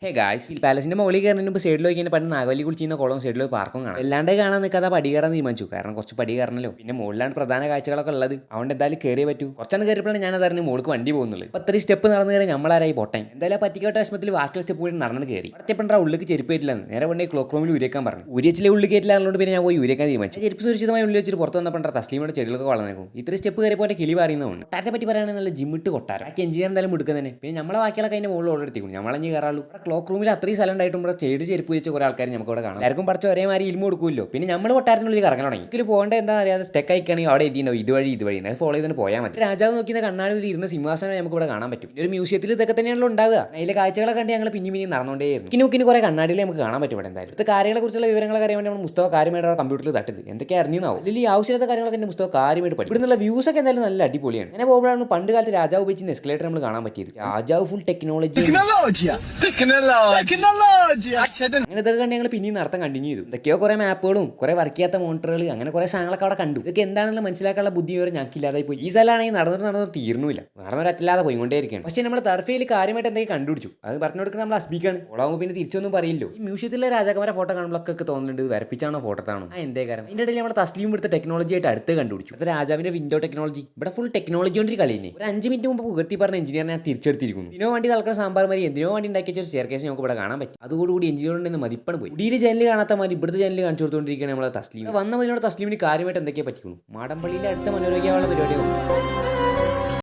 Hey guys ഈ പാലസിന്റെ മുകളിൽ കയറുന്നതിന് മുമ്പ് സൈഡിൽ നോക്കി പണ്ട് നാഗവല്ലി കുളിച്ചിരുന്ന കുളം സൈഡിൽ പാർക്കും കാണാം. അല്ലാണ്ട് കാണാൻ നിൽക്കാതെ പടി കയറാൻ തീരുമാനിച്ചു. കാരണം കുറച്ച് പടി കയറണല്ലോ. പിന്നെ മുകളിലാണ് പ്രധാന കാഴ്ചകളൊക്കെ ഉള്ളത്. അതുകൊണ്ട് എന്തായാലും കയറിയേ പറ്റൂ. കുറച്ചാണ് കയറിയപ്പോഴാണ് ഞാൻ അതറിഞ്ഞ് മുകളിൽ വണ്ടി പോകുന്നുള്ളൂ. അപ്പോൾ അത്രയും സ്റ്റെപ്പ് നടന്നു കയറി നമ്മളാരായി പൊട്ടൻ. എന്തായാലും പറ്റിക്കോട്ടെ വിഷമത്തിൽ ബാക്കിയുള്ള സ്റ്റെപ്പ് കൂടി നടന്നു കയറി. അടുത്തപ്പോഴാ ഉള്ളിൽ ചെരുപ്പ് പറ്റില്ലെന്ന് നേരെ കൊണ്ടേ ക്ലോക്ക് റൂമിൽ ഉരയ്ക്കാൻ പറഞ്ഞു. ഉരിച്ചിലെ ഉള്ളിൽ കയറ്റില്ലാതുകൊണ്ട് പിന്നെ ഞാൻ പോയി ഉരയ്ക്കാൻ തീരുമാനിച്ചു. ചെരുപ്പ് സുരക്ഷിതമായി ഉള്ളിൽ വെച്ചിട്ട് പുറത്ത് വന്നപ്പോൾ തസ്ലീമയുടെ ചെടികളൊക്കെ വളർന്നു. ഇത്രയും സ്റ്റെപ്പ് കയറിയപ്പോൾ കിളി പറയുന്നതുകൊണ്ട് ടാറ്റയെ പറ്റി പറയുകയാണെങ്കിൽ നല്ല ജിമ്മിട്ട് കൊട്ടാരം. ബാക്കി എഞ്ചിനീയർ എന്തായാലും എടുക്കുക തന്നെ. പിന്നെ നമ്മളെ ബാക്കിയൊക്കെ അതിന്റെ മുകളിൽ ഓർഡർ എടുത്തിരിക്കും. നമ്മളഞ്ഞ് കയറാളൂ. ക്ലോക്ക് റൂമിൽ അത്രയും ഉണ്ടായിട്ടും ചെരുപ്പ് വെച്ച് കുറേ ആൾക്കാർ നമുക്ക് ഇവിടെ കാണാം. എല്ലാവർക്കും പഠിച്ച ഒരേമാതിരി ഇൽമ കൊടുക്കുമല്ലോ. പിന്നെ നമ്മൾ കൊട്ടാരത്തിനുള്ളിൽ കറങ്ങാൻ തുടങ്ങി. ഇതിൽ പോകേണ്ട എന്താ അറിയാതെ സ്റ്റെക്ക് ആയിക്കാണെങ്കിൽ അവിടെ എത്തിയിട്ടുണ്ടോ ഇതുവഴി അത് ഫോളോ ചെയ്ത് പോയാൽ മതി. രാജാവ് നോക്കുന്ന കണ്ണാടിയിൽ ഇരുന്ന സിംഹാസനം നമുക്ക് ഇവിടെ കാണാൻ പറ്റും. ഒരു മ്യൂസിയത്തിൽ ഇതൊക്കെ തന്നെയാണല്ലോ ഉണ്ടാവുക. അതിലെ കാഴ്ചകളെ കണ്ട് ഞങ്ങൾ പിന്നെയും നടന്നുകൊണ്ടേയിരുന്നു. കിനുക്കിന് കുറേ കണ്ണാടിയിൽ നമുക്ക് കാണാൻ പറ്റും. ഇവിടെ എന്തായാലും ഇത്തെ കാര്യങ്ങളെ കുറിച്ചുള്ള വിവരങ്ങളൊക്കെ അറിയാൻ വേണ്ടി നമ്മൾ പുസ്തകം കാര്യമായിട്ട് കമ്പ്യൂട്ടറിൽ തട്ടത് എന്തൊക്കെ അറിഞ്ഞാവും. ഇതിൽ ഈ ആവശ്യമില്ലാത്ത കാര്യങ്ങളൊക്കെ എൻ്റെ പുസ്തകം കാര്യമായിട്ട് പഠിക്കും. ഇവിടുന്നുള്ള വ്യൂസ് ഒക്കെ എന്തായാലും നല്ല അടിപൊളിയാണ്. അങ്ങനെ പോകുമ്പോഴാണ് പണ്ട് കാലത്ത് രാജാവ് ഉപയോഗിച്ച എസ്കലേറ്റർ നമ്മൾ കാണാൻ പറ്റിയത്. രാജാവ് ഫുൾ ടെക്നോളജി അങ്ങനെ ഇതൊക്കെ കണ്ട് ഞങ്ങൾ പിന്നെയും നടത്താൻ കണ്ടിന്യൂ ചെയ്തു. ഇതൊക്കെയോ കുറെ മാപ്പുകളും കുറെ വർക്ക് ചെയ്യാത്ത മോണിറ്ററുകൾ അങ്ങനെ കുറെ സാധനങ്ങളൊക്കെ അവിടെ കണ്ടു. ഇതൊക്കെ എന്താണെന്ന് മനസ്സിലാക്കാനുള്ള ബുദ്ധി വരെ ഞങ്ങൾക്ക് ഇല്ലാതായി പോയി. ഈ സ്ഥലമാണെങ്കിൽ നടന്നിട്ട് തീർന്നില്ല. നടന്നൊരല്ലാതെ പോയിക്കൊണ്ടേയിരിക്കുകയാണ്. പക്ഷേ നമ്മൾ ടർഫയിൽ കാര്യമായിട്ട് എന്തെങ്കിലും കണ്ടുപിടിച്ചു. അത് പറഞ്ഞു കൊടുക്കുന്നത് നമ്മൾ അസ്ബിക്കാണ്. ഓളാകുമ്പോൾ പിന്നെ തിരിച്ചൊന്നും പറയില്ലോ. ഈ മ്യൂസിയത്തിലെ രാജാക്കന്മാരെ ഫോട്ടോ കാണുമ്പോഴൊക്കെ തോന്നുന്നുണ്ട് ഇത് വരപ്പിച്ചാണോ ഫോട്ടോത്താണോ എന്തേ കാരണം. ഇതിൻ്റെ ഇടയിൽ നമ്മുടെ തസ്ലീം എടുത്ത ടെക്നോളജി ആയിട്ട് അടുത്ത് കണ്ടുപിടിച്ചു. അത് രാജാവിന്റെ വിൻഡോ ടെക്നോളജി. ഇവിടെ ഫുൾ ടെക്നോളജി കൊണ്ട് കളി തന്നെ. ഒരു 5 മിനിറ്റ് മുമ്പ് പുകർത്തി പറഞ്ഞ എഞ്ചിനീയർ ഞാൻ തിരിച്ചെടുത്തിരിക്കുന്നു. ഇതിനോ വണ്ടി തൽക്കാലം സാമ്പാർ മാതിരി എന്തിനോ വണ്ടി ഉണ്ടാക്കിയ ഒരു സ്റ്റെയർകേസ് നമുക്ക് ഇവിടെ കാണാൻ പറ്റും. അതുകൂടി എഞ്ചിനീയറിന്റെ മതിപ്പാണ് പോയി. ഉടിയിൽ ജനൽ കാണാത്ത മാതിരി ഇവിടുത്തെ ജനൽ കാണിച്ചു കൊടുത്തുകൊണ്ടിരിക്കുകയാണ് നമ്മളെ തസ്ലീം. വന്ന മതിനോട് തസ്ലീമിന് കാര്യമായിട്ട് എന്തൊക്കെയാ പറ്റിക്കുന്നു. മാടമ്പള്ളിയിലെ അടുത്ത മനോരോഗ്യമുള്ള പരിപാടിയാണ്.